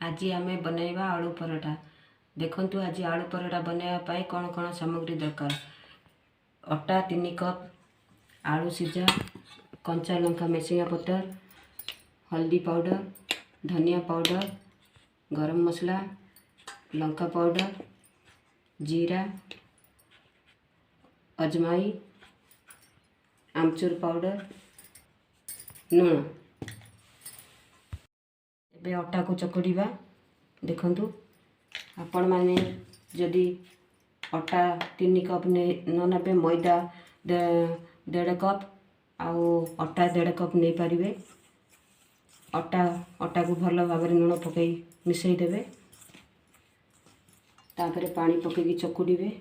आज आम बनैबा आलू पराठा। देखंतु आज आलू पराठा बनैबा कौन कौन सामग्री दरकार। अटा 3 कप, आलू सीझा, कंचा लंका मेसिंगा पतर, हल्दी पाउडर, धनिया पाउडर, गरम मसला, लंका पाउडर, जीरा, अजमाई, आमचूर पाउडर, लुण। एबे अटा को चकड़ीबा। देखंतु आपण माने जदि अटा 3 कप न नेबे मैदा 1.5 कप आउ अटा 1.5 कप नहीं पारिबे। अटा को भल भाव लुण पकई मिसई देबे। तापरे पानी पकई चकुड़ीबे।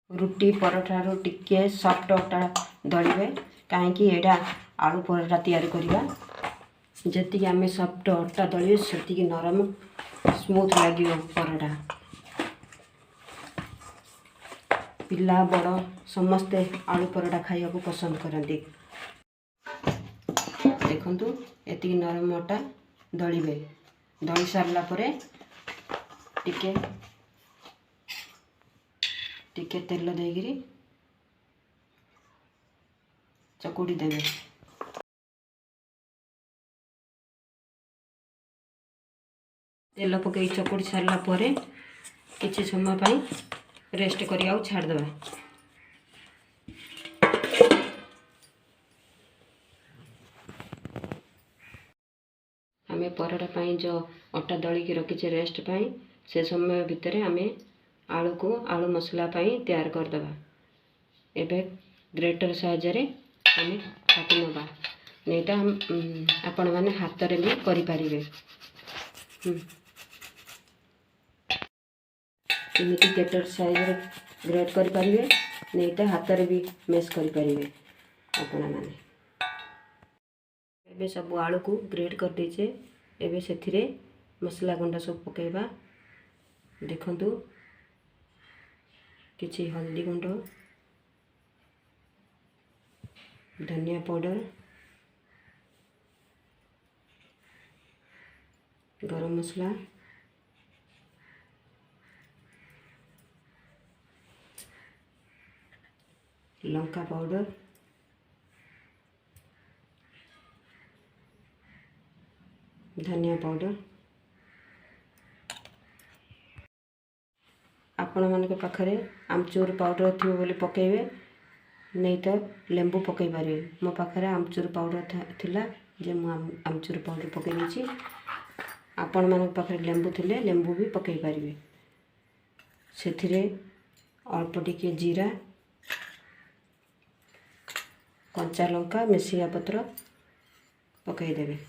रुटी पराठा रो टिके सॉफ्ट अटा दलिबे कहीं एडा आलू पराठा तैयारी करिबा। जति आमे सॉफ्ट अटा दलिबे सेति नरम स्मूथ लागियो पराठा। पिला बड़ समस्ते आलू पराठा खाइया को पसंद करती। देखंतु एति नरम अटा दलिबे। दली सारला परे टिके तेल देगिरी चकुड़ी देवे। तेल पकई चकुड़ी सारला परे किछि समय पाई रेस्ट करिया छाड़ देबा। आमे पराठा पाई जो अटा दली की रखी रेस्ट पाई से समय भितर आमे आलू मसला पाई तैयार कर दबा। एबे ग्रेटर साहाय्य आमे काटी नबा। नहीं तो हम आपण माने हाथ रे भी करि परिबे। इमिति ग्रेटर साहाय्य ग्रेट करि परिबे। नहीं तो हाथ रे भी मेश करि परिबे आपण माने। एबे सब आलू को ग्रेट कर देचे। एबे सेथिरे मसला गुंडा सब पकेबा। देखंतु किछि हल्दी गुंड, धनिया पाउडर, गरम मसला, लंका पाउडर, धनिया पाउडर। आपण मान के पाखरे आमचूर पाउडर थी बोली पकेबे। नहीं तो लेंबू पकई पारे। मो पाखरे आमचूर पाउडर थिला जे मु आमचूर पाउडर पकई देछि। आपण मान पाखरे लेंबू थिले लेंबू भी पकई पारिबे। सेथिरे अल्प टिके जीरा, कंचा लंका मेसिया पत्र पकई देबे।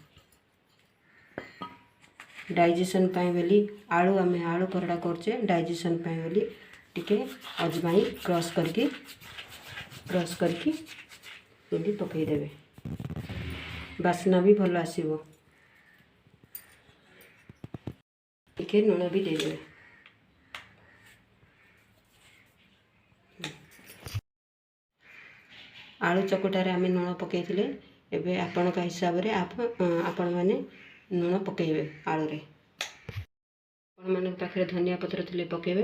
डाइजेशन पाई बोली आलू आमे आलू पराठा करचे डाइजेशन पाई बोली टिके अजमाई क्रश करके बोली पकई देबे। बास्ना भी भल आसीबो। टिके लुण भी दे देबे। आलू चकुटारे आमे लुण पकईथिले। एबे आपण का हिसाब रे आपण माने लुण पकेबे आलू रे। आपण माने पाखरे धनिया पत्र थिले पकेबे।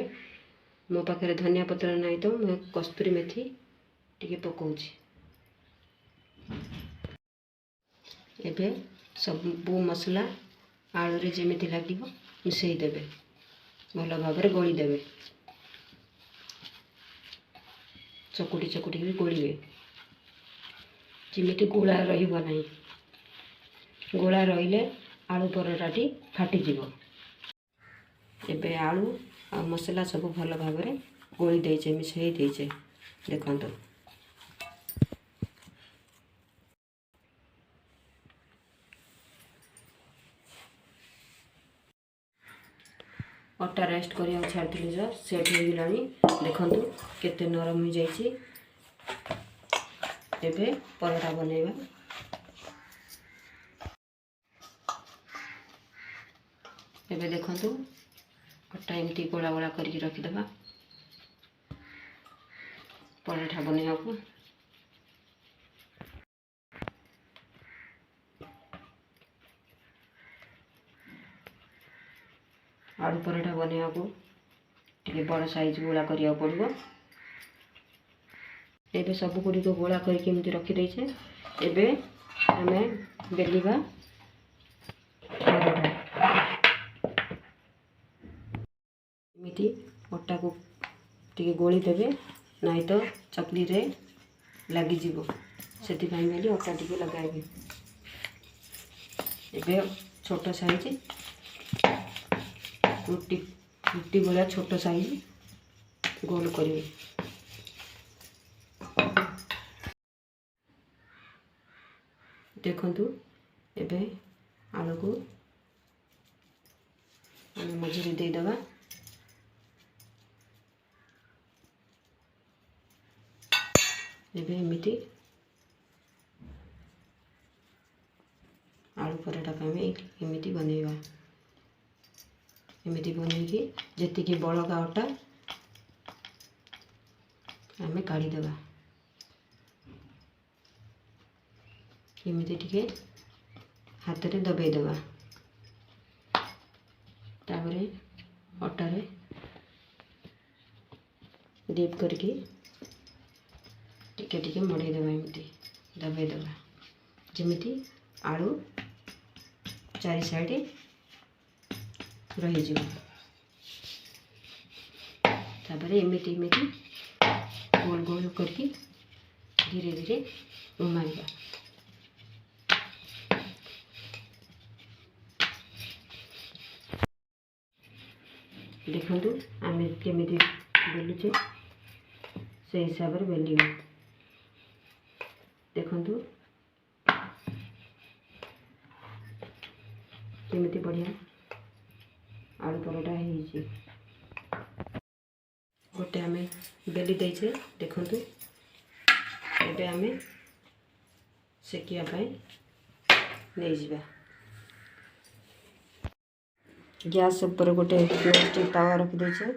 मो पाखरे धनिया पत्र नहीं तो मैं कस्तूरी मेथी टिके पकाउछि। एबे सब मसला आलू रे जेमिति लागिबो मिसई देबे। भल भाव रे गोली देबे। चकुटी भी गोलिबे। जेमिति गोला रहिबो नहीं। गोला रहिले आलू पराठाटी फाटी जीवो। एबे आलू आ मसला सब भल भाव रे गोली देइचे मिसई देइचे। देखंतु अटा रेस्ट करिया छाड़िली जो सेट हो गलानी। देखंतु केते नरम हो जाइछि। एबे पराठा बनैबा। एबे देखंतु अटा एमती गोला गोला करके रखिदबा। पराठा बनेवाकू आलू पराठा बनेवाकू टे बड़ साइज गोला करिया पड़ो। एबे सब गुड़ी को गोला करके एमती रखीदे। एबे आमे बेलिबा पराठा एमती अटा को टे गोली देवे नहीं तो चकली रे लगिଯିव से बेली अटा टे लगाइबे। एबे छोट साइज रुटी रुटी भाया छोट साइज गोल करेंगे। देखु एबे आलू को मझे देदेबा। एबे एमती आलू पराठा एमती बनैबा। एमती बनैकी जी बड़का अटा आमे काढ़ीदेवा। एमती टिके हाथ रे दबेदेवा। तापरे अटारे डीप करके टिके टिके मड़ेदेवा। एमती दबेदेवा जमीती आलू चारि साइड रही। तापरे एमती एमती गोल गोल करके धीरे धीरे घुमाइबा। देखु आम केमी बेलुचे से हिसाब से बेलिबा। देखु केमी बढ़िया आलू पराठा है। गोटे आम बेली देचे। देखु एबे आम सेकिया नहीं जावा। गैस ऊपर गोटे नॉनस्टिक तावा रखीदे।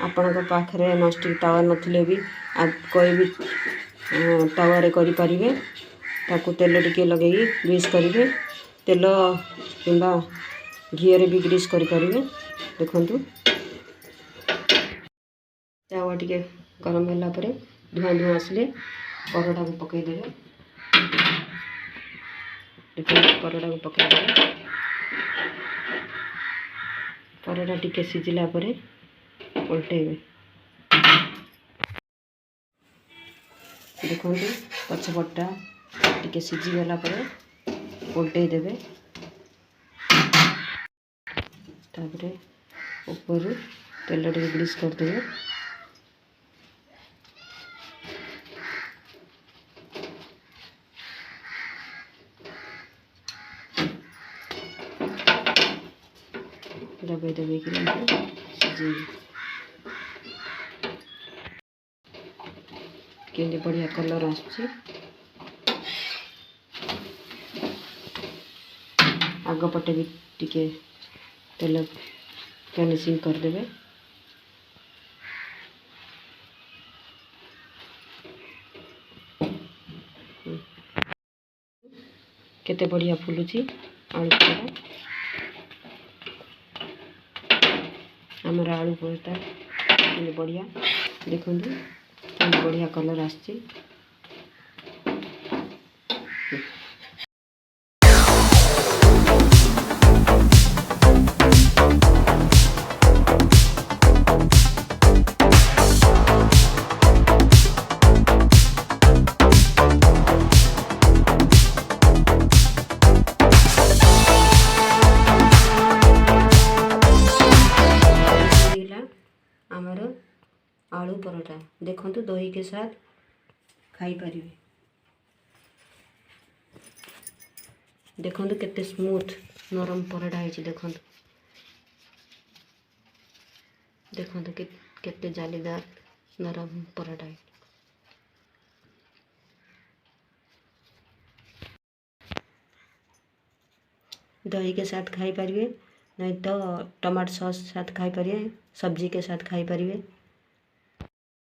आपण पाखे नॉनस्टिक तावा नथिले भी आप कोई भी तावा करें। ताकू तेल टिके लगे ग्रीस करेंगे। तेल कि घी रे भी ग्रीस करें। देखु तावा टिके गरम होला परे धुआं धुआं आसले पराठा को पकईदेवे। देखो पराठा को पकईदेवे। पराठा टिके सिझिला परे उल्टेबे। देखो पछपटा टिके सिझीगला परे उल्टेदेवे। तापरे ऊपर तेल टिके ग्रीस करदेवे। दबे दबे कि सिझे बढ़िया कलर आसुची। आग पटे भी टिके तेल गार्निशिंग करदेवे। केते बढ़िया फुलुची आलू पराठा। आमर आलू पराठा बढ़िया। देखु बढ़िया कलर आसची। आमर आलू पराठा देखु दही के साथ खाई परिवे। देखु केते स्मूथ नरम पराठा है। देखु देखु केते जालीदार नरम पराठा है। दही के साथ खाई परिवे नहीं तो टमाटर सॉस साथ खाई परिवे। सब्जी के साथ खाई परिवे।